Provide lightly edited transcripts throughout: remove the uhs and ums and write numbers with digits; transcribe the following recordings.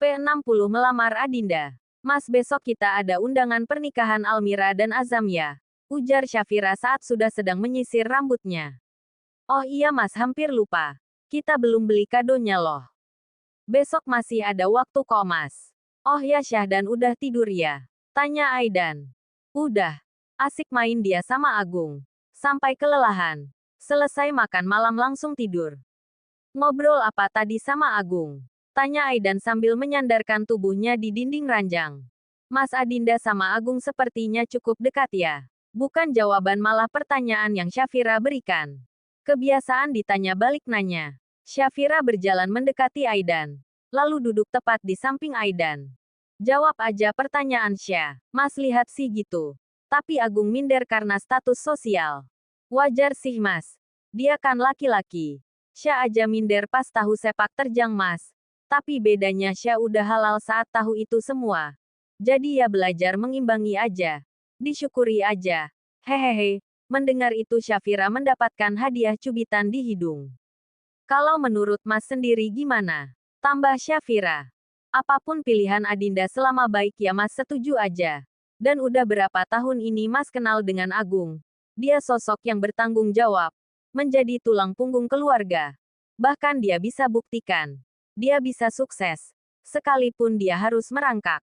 P60 melamar Adinda. Mas, besok kita ada undangan pernikahan Almira dan Azam ya, ujar Syafira saat sudah sedang menyisir rambutnya. Oh iya Mas, hampir lupa. Kita belum beli kadonya loh. Besok masih ada waktu kok Mas. Oh ya, Syahdan udah tidur ya? Tanya Aidan. Udah. Asik main dia sama Agung. Sampai kelelahan. Selesai makan malam langsung tidur. Ngobrol apa tadi sama Agung? Tanya Aidan sambil menyandarkan tubuhnya di dinding ranjang. Mas Adinda sama Agung sepertinya cukup dekat ya. Bukan jawaban, malah pertanyaan yang Syafira berikan. Kebiasaan ditanya balik nanya. Syafira berjalan mendekati Aidan. Lalu duduk tepat di samping Aidan. Jawab aja pertanyaan Syah. Mas lihat sih gitu. Tapi Agung minder karena status sosial. Wajar sih Mas. Dia kan laki-laki. Syah aja minder pas tahu sepak terjang Mas. Tapi bedanya Syah udah halal saat tahu itu semua. Jadi ya belajar mengimbangi aja. Disyukuri aja. Hehehe. Mendengar itu Syafira mendapatkan hadiah cubitan di hidung. Kalau menurut Mas sendiri gimana? Tambah Syafira. Apapun pilihan Adinda selama baik ya Mas setuju aja. Dan udah berapa tahun ini Mas kenal dengan Agung. Dia sosok yang bertanggung jawab. Menjadi tulang punggung keluarga. Bahkan dia bisa buktikan. Dia bisa sukses. Sekalipun dia harus merangkak.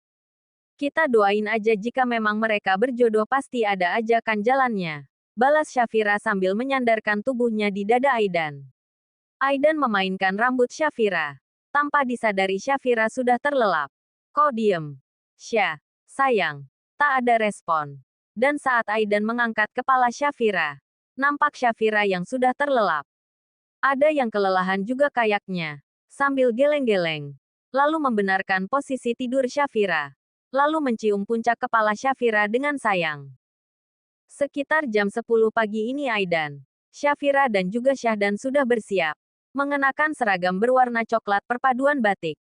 Kita doain aja, jika memang mereka berjodoh pasti ada aja kan jalannya. Balas Syafira sambil menyandarkan tubuhnya di dada Aidan. Aidan memainkan rambut Syafira. Tanpa disadari Syafira sudah terlelap. Kok diem? Syah, sayang. Tak ada respon. Dan saat Aidan mengangkat kepala Syafira, nampak Syafira yang sudah terlelap. Ada yang kelelahan juga kayaknya. Sambil geleng-geleng. Lalu membenarkan posisi tidur Syafira. Lalu mencium puncak kepala Syafira dengan sayang. Sekitar jam 10 pagi ini Aidan, Syafira dan juga Syahdan sudah bersiap. Mengenakan seragam berwarna coklat perpaduan batik.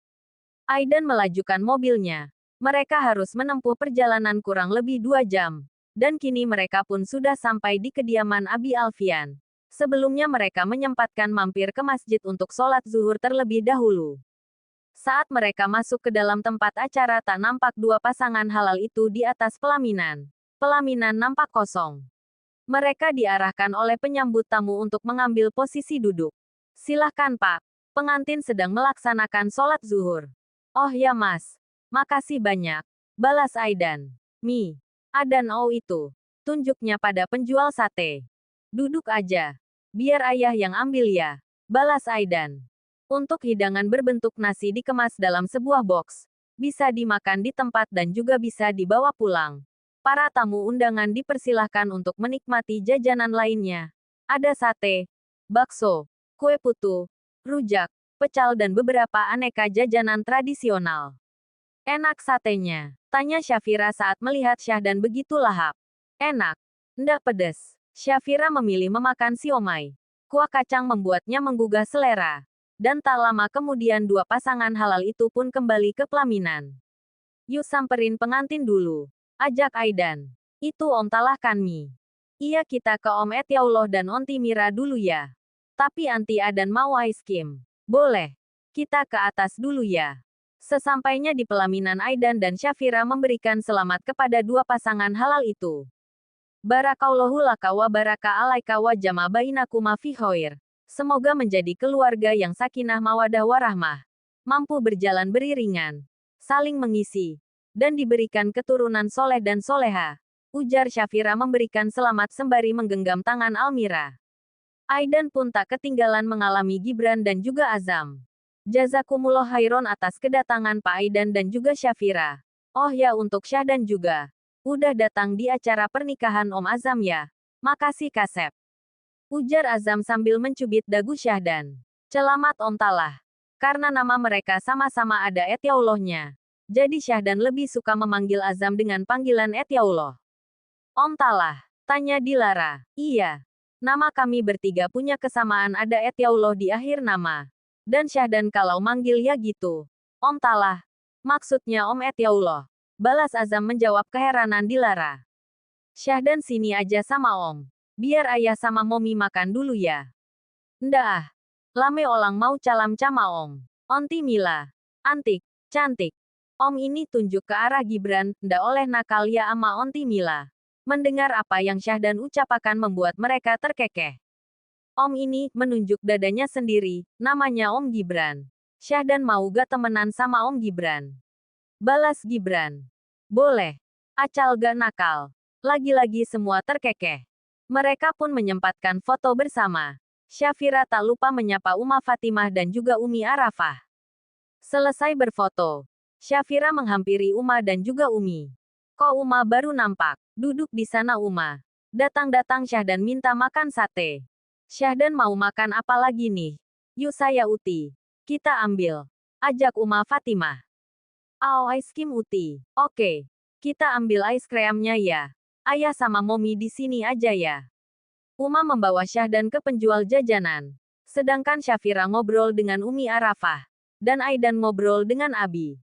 Aidan melajukan mobilnya. Mereka harus menempuh perjalanan kurang lebih 2 jam. Dan kini mereka pun sudah sampai di kediaman Abi Alfian. Sebelumnya mereka menyempatkan mampir ke masjid untuk sholat zuhur terlebih dahulu. Saat mereka masuk ke dalam tempat acara tak nampak dua pasangan halal itu di atas pelaminan. Pelaminan nampak kosong. Mereka diarahkan oleh penyambut tamu untuk mengambil posisi duduk. Silahkan Pak. Pengantin sedang melaksanakan sholat zuhur. Oh ya Mas. Makasih banyak. Balas Aidan. Mi. Adan oh itu. Tunjuknya pada penjual sate. Duduk aja. Biar ayah yang ambil ya. Balas Aidan. Untuk hidangan berbentuk nasi dikemas dalam sebuah box. Bisa dimakan di tempat dan juga bisa dibawa pulang. Para tamu undangan dipersilahkan untuk menikmati jajanan lainnya. Ada sate, bakso, kue putu, rujak, pecel dan beberapa aneka jajanan tradisional. Enak satenya? Tanya Syafira saat melihat Syahdan begitu lahap. Enak. Ndak pedes. Syafira memilih memakan siomay. Kuah kacang membuatnya menggugah selera. Dan tak lama kemudian dua pasangan halal itu pun kembali ke pelaminan. Yuk samperin pengantin dulu. Ajak Aidan. Itu Om Talah kan Mi? Iya kita ke Om Etiaullah dan Onti Mira dulu ya. Tapi Anti Adan mau ice cream. Boleh. Kita ke atas dulu ya. Sesampainya di pelaminan Aidan dan Syafira memberikan selamat kepada dua pasangan halal itu. Barakallahu laka wa baraka alaika wa jama bainakuma fi khair. Semoga menjadi keluarga yang sakinah mawadah warahmah. Mampu berjalan beriringan. Saling mengisi. Dan diberikan keturunan soleh dan soleha. Ujar Syafira memberikan selamat sembari menggenggam tangan Almira. Aidan pun tak ketinggalan mengalami Gibran dan juga Azam. Jazakumullah khairon atas kedatangan Pak Aidan dan juga Syafira. Oh ya untuk Syahdan juga. Udah datang di acara pernikahan Om Azam ya. Makasih Kasep. Ujar Azam sambil mencubit dagu Syahdan. Selamat Om Talah. Karena nama mereka sama-sama ada Etiaullahnya. Jadi Syahdan lebih suka memanggil Azam dengan panggilan Etiaullah. Om Talah. Tanya Dilara. Iya. Nama kami bertiga punya kesamaan, ada Etiaullah di akhir nama. Dan Syahdan kalau manggil ya gitu. Om Talah. Maksudnya Om Etiaullah. Balas Azam menjawab keheranan Dilara. Syahdan sini aja sama Om. Biar ayah sama momi makan dulu ya. Ndak ah. Lame olang mau calam cama Om. Onti Mila. Antik. Cantik. Om ini tunjuk ke arah Gibran, ndak oleh nakal ya ama onti Mila. Mendengar apa yang Syahdan ucapkan membuat mereka terkekeh. Om ini menunjuk dadanya sendiri, namanya Om Gibran. Syahdan mau gak temenan sama Om Gibran? Balas Gibran. Boleh. Acal gak nakal. Lagi-lagi semua terkekeh. Mereka pun menyempatkan foto bersama. Syafira tak lupa menyapa Uma Fatimah dan juga Umi Arafah. Selesai berfoto, Syafira menghampiri Uma dan juga Umi. Kok Uma baru nampak? Duduk di sana Uma. Datang-datang Syahdan minta makan sate. Syahdan mau makan apa lagi nih? Yuk saya Uti. Kita ambil. Ajak Uma Fatimah. Ice cream Uti. Oke. Kita ambil ice creamnya ya. Ayah sama Momi di sini aja ya. Uma membawa Syahdan ke penjual jajanan. Sedangkan Syafira ngobrol dengan Umi Arafah. Dan Aidan ngobrol dengan Abi.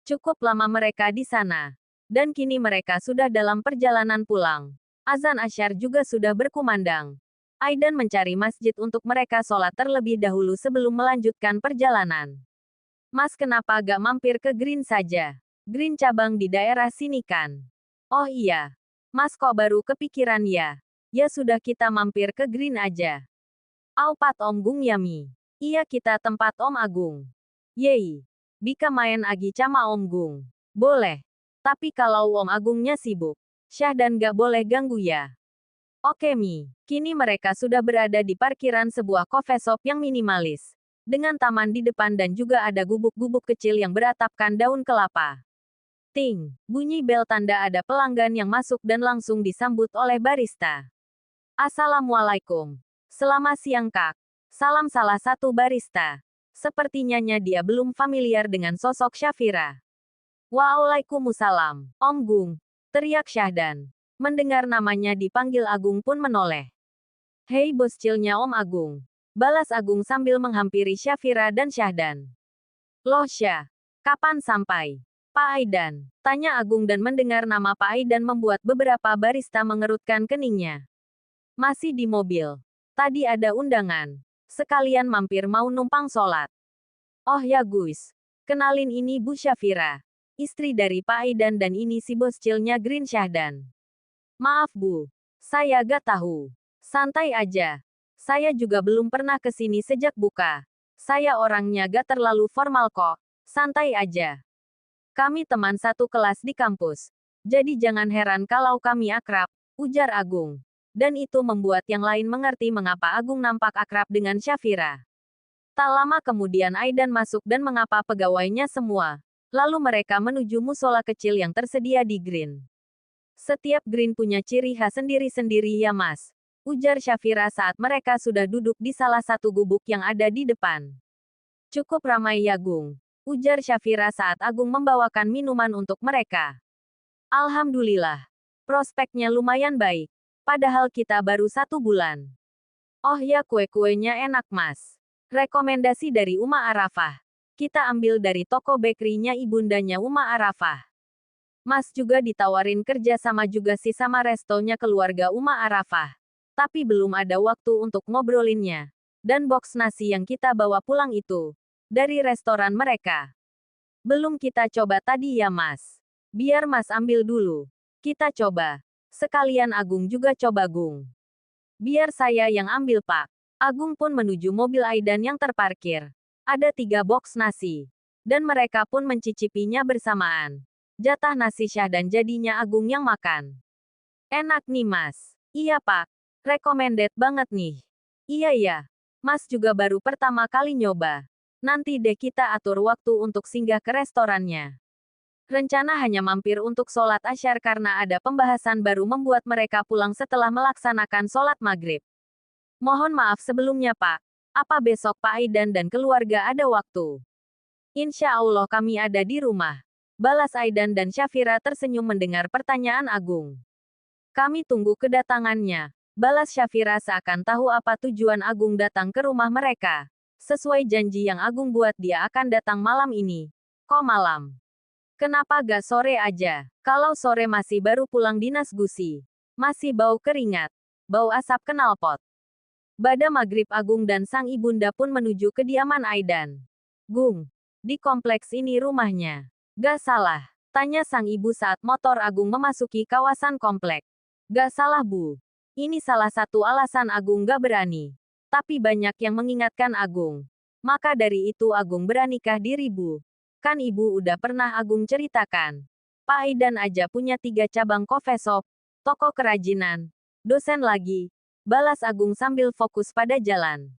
Cukup lama mereka di sana. Dan kini mereka sudah dalam perjalanan pulang. Azan Asyar juga sudah berkumandang. Aidan mencari masjid untuk mereka sholat terlebih dahulu sebelum melanjutkan perjalanan. Mas kenapa gak mampir ke Green saja? Green cabang di daerah sini kan? Oh iya. Mas kok baru kepikiran ya? Ya sudah kita mampir ke Green aja. Aupat Om Gung Yami. Iya kita tempat Om Agung. Yei. Bika main agi sama Om Gung. Boleh. Tapi kalau Om Agungnya sibuk, Syahdan gak boleh ganggu ya. Oke Mi, kini mereka sudah berada di parkiran sebuah coffee shop yang minimalis. Dengan taman di depan dan juga ada gubuk-gubuk kecil yang beratapkan daun kelapa. Ting, bunyi bel tanda ada pelanggan yang masuk dan langsung disambut oleh barista. Assalamualaikum. Selamat siang Kak. Salam salah satu barista. Sepertinya dia belum familiar dengan sosok Syafira. Waalaikumsalam, Om Gung. Teriak Syahdan. Mendengar namanya dipanggil Agung pun menoleh. Hei bos cilnya Om Agung. Balas Agung sambil menghampiri Syafira dan Syahdan. Loh Syah, kapan sampai? Pak Aidan, tanya Agung dan mendengar nama Pak Aidan membuat beberapa barista mengerutkan keningnya. Masih di mobil. Tadi ada undangan. Sekalian mampir mau numpang sholat. Oh ya Gus. Kenalin ini Bu Syafira. Istri dari Pak Aidan dan ini si bos cilnya Green Syahdan. Maaf Bu, saya gak tahu. Santai aja. Saya juga belum pernah ke sini sejak buka. Saya orangnya gak terlalu formal kok. Santai aja. Kami teman satu kelas di kampus. Jadi jangan heran kalau kami akrab, ujar Agung. Dan itu membuat yang lain mengerti mengapa Agung nampak akrab dengan Syafira. Tak lama kemudian Aidan masuk dan mengapa pegawainya semua. Lalu mereka menuju musola kecil yang tersedia di Green. Setiap Green punya ciri khas sendiri-sendiri ya mas. Ujar Syafira saat mereka sudah duduk di salah satu gubuk yang ada di depan. Cukup ramai ya Gung. Ujar Syafira saat Agung membawakan minuman untuk mereka. Alhamdulillah. Prospeknya lumayan baik. Padahal kita baru 1 bulan. Oh ya kue-kuenya enak mas. Rekomendasi dari Uma Arafah. Kita ambil dari toko bakerynya ibundanya Uma Arafah. Mas juga ditawarin kerja sama juga sih sama restonya keluarga Uma Arafah. Tapi belum ada waktu untuk ngobrolinnya. Dan box nasi yang kita bawa pulang itu. Dari restoran mereka. Belum kita coba tadi ya mas. Biar mas ambil dulu. Kita coba. Sekalian Agung juga coba Gung. Biar saya yang ambil pak. Agung pun menuju mobil Aidan yang terparkir. Ada 3 box nasi. Dan mereka pun mencicipinya bersamaan. Jatah nasi Syahdan jadinya Agung yang makan. Enak nih mas. Iya pak. Recommended banget nih. Iya ya. Mas juga baru pertama kali nyoba. Nanti deh kita atur waktu untuk singgah ke restorannya. Rencana hanya mampir untuk sholat asyar karena ada pembahasan baru membuat mereka pulang setelah melaksanakan sholat maghrib. Mohon maaf sebelumnya pak. Apa besok Pak Aidan dan keluarga ada waktu? Insya Allah kami ada di rumah. Balas Aidan dan Syafira tersenyum mendengar pertanyaan Agung. Kami tunggu kedatangannya. Balas Syafira seakan tahu apa tujuan Agung datang ke rumah mereka. Sesuai janji yang Agung buat dia akan datang malam ini. Kok malam? Kenapa gak sore aja? Kalau sore masih baru pulang dinas gusi. Masih bau keringat. Bau asap knalpot. Pada maghrib Agung dan sang ibunda pun menuju kediaman Aidan. Gung. Di kompleks ini rumahnya. Gak salah, tanya sang ibu saat motor Agung memasuki kawasan komplek. Gak salah Bu. Ini salah satu alasan Agung gak berani. Tapi banyak yang mengingatkan Agung. Maka dari itu Agung beranikah diri Bu. Kan ibu udah pernah Agung ceritakan. Pak Aidan aja punya 3 cabang coffee shop, toko kerajinan, dosen lagi. Balas Agung sambil fokus pada jalan.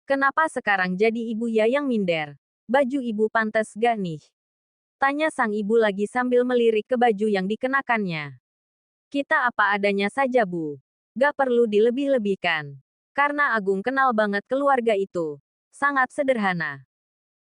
Kenapa sekarang jadi ibu ya yang minder? Baju ibu pantas gak nih? Tanya sang ibu lagi sambil melirik ke baju yang dikenakannya. Kita apa adanya saja Bu. Gak perlu dilebih-lebihkan. Karena Agung kenal banget keluarga itu. Sangat sederhana.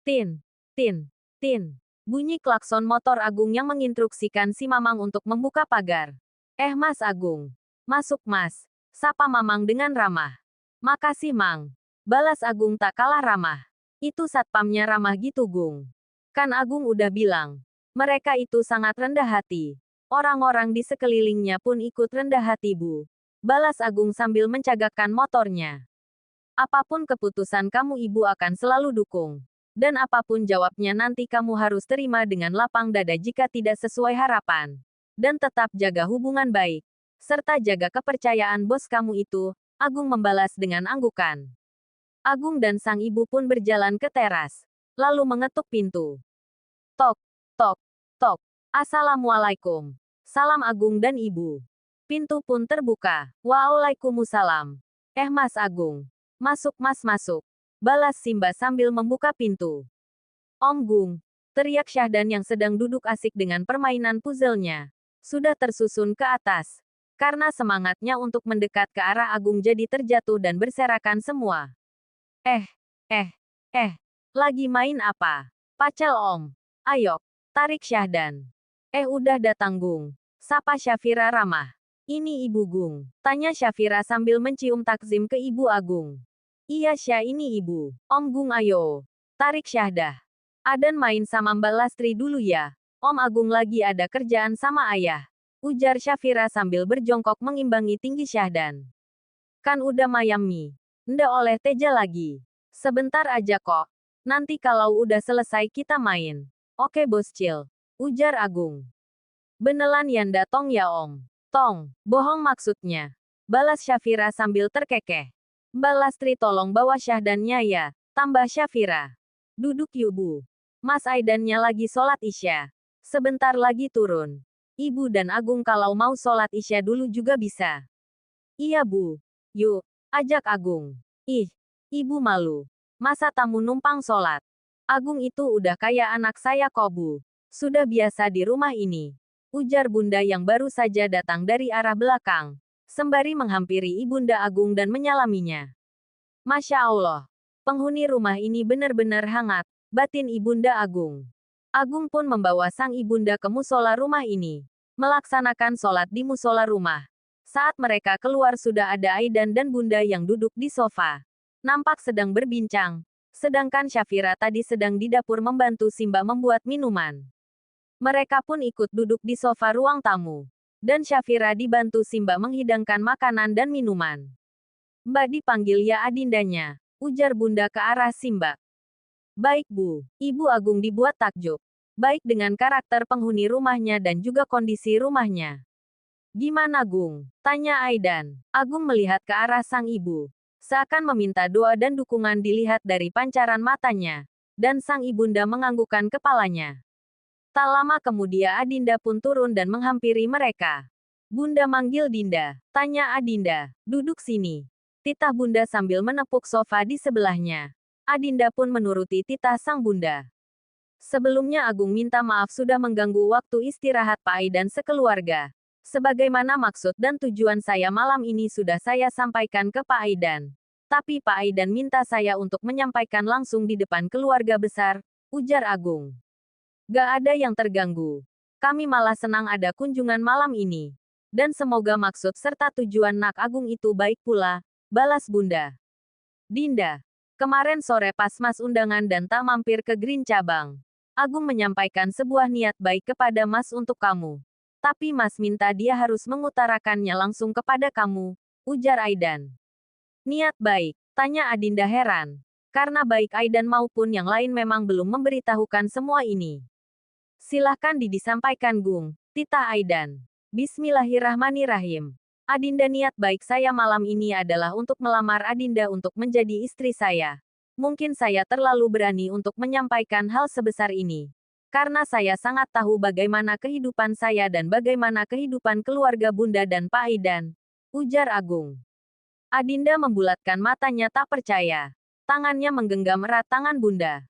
Tin, tin, tin. Bunyi klakson motor Agung yang menginstruksikan si Mamang untuk membuka pagar. Mas Agung. Masuk Mas. Sapa Mamang dengan ramah. Makasih Mang. Balas Agung tak kalah ramah. Itu satpamnya ramah gitu Gung. Kan Agung udah bilang. Mereka itu sangat rendah hati. Orang-orang di sekelilingnya pun ikut rendah hati Bu. Balas Agung sambil mencagakkan motornya. Apapun keputusan kamu ibu akan selalu dukung. Dan apapun jawabnya nanti kamu harus terima dengan lapang dada jika tidak sesuai harapan. Dan tetap jaga hubungan baik. Serta jaga kepercayaan bos kamu itu, Agung membalas dengan anggukan. Agung dan sang ibu pun berjalan ke teras. Lalu mengetuk pintu. Tok, tok, tok. Assalamualaikum. Salam Agung dan ibu. Pintu pun terbuka. Waalaikumsalam. Mas Agung. Masuk Mas masuk. Balas Simba sambil membuka pintu. Om Gung. Teriak Syahdan yang sedang duduk asik dengan permainan puzzle-nya. Sudah tersusun ke atas. Karena semangatnya untuk mendekat ke arah Agung jadi terjatuh dan berserakan semua. Lagi main apa? Pacel Om. Ayo, tarik Syahdan. Udah datang Gung. Sapa Syafira ramah. Ini Ibu Gung. Tanya Syafira sambil mencium takzim ke Ibu Agung. Iya Syah ini Ibu. Om Gung ayo. Tarik Syahdah. Adan main sama Mbak Lastri dulu ya. Om Agung lagi ada kerjaan sama ayah. Ujar Syafira sambil berjongkok mengimbangi tinggi Syahdan. Kan udah mayam mi. Nda oleh teja lagi. Sebentar aja kok. Nanti kalau udah selesai kita main. Oke bos Cil. Ujar Agung. Benelan Yanda tong ya Om. Tong, bohong maksudnya. Balas Syafira sambil terkekeh. Mbak Lastri tolong bawa Syahdannya ya. Tambah Syafira. Duduk yuk Bu. Mas Aidannya lagi sholat Isya. Sebentar lagi turun. Ibu dan Agung kalau mau sholat Isya dulu juga bisa. Iya Bu. Yuk, ajak Agung. Ibu malu. Masa tamu numpang sholat? Agung itu udah kayak anak saya kok Bu. Sudah biasa di rumah ini. Ujar Bunda yang baru saja datang dari arah belakang. Sembari menghampiri Ibunda Agung dan menyalaminya. Masya Allah. Penghuni rumah ini benar-benar hangat. Batin Ibunda Agung. Agung pun membawa sang ibunda ke musola rumah ini. Melaksanakan sholat di musola rumah. Saat mereka keluar sudah ada Aidan dan Bunda yang duduk di sofa. Nampak sedang berbincang. Sedangkan Syafira tadi sedang di dapur membantu Simba membuat minuman. Mereka pun ikut duduk di sofa ruang tamu. Dan Syafira dibantu Simba menghidangkan makanan dan minuman. Mbak dipanggil ya adindanya. Ujar Bunda ke arah Simba. Baik Bu. Ibu Agung dibuat takjub. Baik dengan karakter penghuni rumahnya dan juga kondisi rumahnya. Gimana Gung? Tanya Aidan. Agung melihat ke arah sang ibu. Seakan meminta doa dan dukungan dilihat dari pancaran matanya. Dan sang ibunda menganggukkan kepalanya. Tak lama kemudian Adinda pun turun dan menghampiri mereka. Bunda manggil Dinda. Tanya Adinda. Duduk sini. Titah Bunda sambil menepuk sofa di sebelahnya. Adinda pun menuruti titah sang Bunda. Sebelumnya Agung minta maaf sudah mengganggu waktu istirahat Pak Aidan sekeluarga. Sebagaimana maksud dan tujuan saya malam ini sudah saya sampaikan ke Pak Aidan. Tapi Pak Aidan minta saya untuk menyampaikan langsung di depan keluarga besar, ujar Agung. Gak ada yang terganggu. Kami malah senang ada kunjungan malam ini. Dan semoga maksud serta tujuan Nak Agung itu baik pula, balas Bunda. Dinda, kemarin sore pas Mas undangan dan tak mampir ke Green Cabang. Agung menyampaikan sebuah niat baik kepada Mas untuk kamu. Tapi Mas minta dia harus mengutarakannya langsung kepada kamu, ujar Aidan. Niat baik, tanya Adinda heran. Karena baik Aidan maupun yang lain memang belum memberitahukan semua ini. Silahkan disampaikan Gung, Tita Aidan. Bismillahirrahmanirrahim. Adinda, niat baik saya malam ini adalah untuk melamar Adinda untuk menjadi istri saya. Mungkin saya terlalu berani untuk menyampaikan hal sebesar ini. Karena saya sangat tahu bagaimana kehidupan saya dan bagaimana kehidupan keluarga Bunda dan Pak Aidan, ujar Agung. Adinda membulatkan matanya tak percaya. Tangannya menggenggam erat tangan Bunda.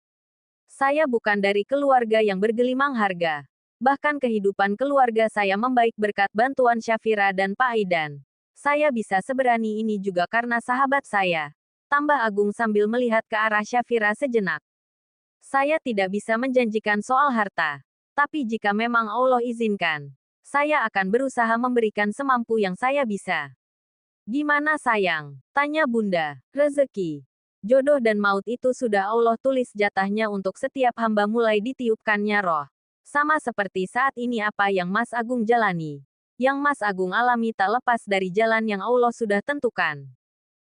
Saya bukan dari keluarga yang bergelimang harga. Bahkan kehidupan keluarga saya membaik berkat bantuan Syafira dan Pak Aidan. Saya bisa seberani ini juga karena sahabat saya. Tambah Agung sambil melihat ke arah Syafira sejenak. Saya tidak bisa menjanjikan soal harta. Tapi jika memang Allah izinkan, saya akan berusaha memberikan semampu yang saya bisa. Gimana sayang? Tanya Bunda. Rezeki, jodoh dan maut itu sudah Allah tulis jatahnya untuk setiap hamba mulai ditiupkannya roh. Sama seperti saat ini apa yang Mas Agung jalani. Yang Mas Agung alami tak lepas dari jalan yang Allah sudah tentukan.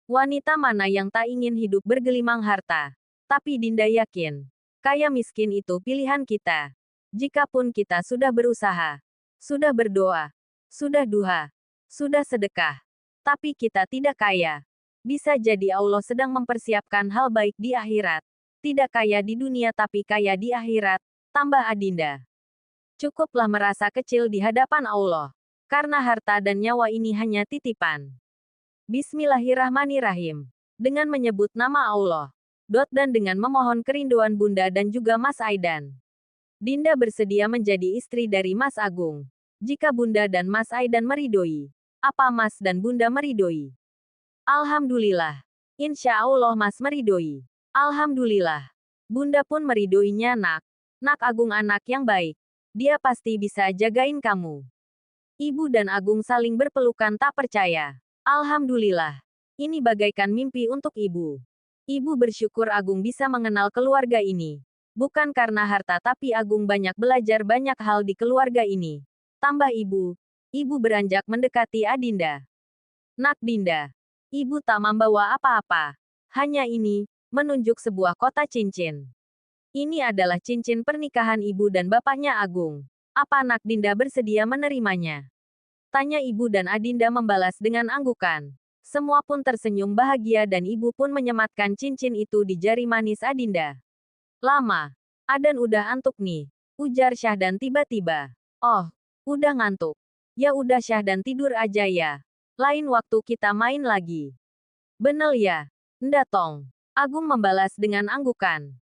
Wanita mana yang tak ingin hidup bergelimang harta? Tapi Dinda yakin, kaya miskin itu pilihan kita. Jikapun kita sudah berusaha, sudah berdoa, sudah duha, sudah sedekah, tapi kita tidak kaya. Bisa jadi Allah sedang mempersiapkan hal baik di akhirat. Tidak kaya di dunia tapi kaya di akhirat, tambah Adinda. Cukuplah merasa kecil di hadapan Allah. Karena harta dan nyawa ini hanya titipan. Bismillahirrahmanirrahim. Dengan menyebut nama Allah. Dan dengan memohon kerinduan Bunda dan juga Mas Aidan. Dinda bersedia menjadi istri dari Mas Agung. Jika Bunda dan Mas Aidan meridoi. Apa Mas dan Bunda meridoi? Alhamdulillah. Insya Allah Mas meridoi. Alhamdulillah. Bunda pun meridoinya nak. Nak Agung anak yang baik. Dia pasti bisa jagain kamu. Ibu dan Agung saling berpelukan tak percaya. Alhamdulillah. Ini bagaikan mimpi untuk ibu. Ibu bersyukur Agung bisa mengenal keluarga ini. Bukan karena harta tapi Agung banyak belajar banyak hal di keluarga ini. Tambah ibu beranjak mendekati Adinda. Nak Dinda. Ibu tak membawa apa-apa. Hanya ini, menunjuk sebuah kotak cincin. Ini adalah cincin pernikahan ibu dan bapaknya Agung. Apa Nak Dinda bersedia menerimanya? Tanya ibu dan Adinda membalas dengan anggukan. Semua pun tersenyum bahagia dan ibu pun menyematkan cincin itu di jari manis Adinda. Lama. Adan udah antuk nih. Ujar Syahdan tiba-tiba. Oh, udah ngantuk. Ya udah Syahdan tidur aja ya. Lain waktu kita main lagi. Benel ya. Nda tong. Agung membalas dengan anggukan.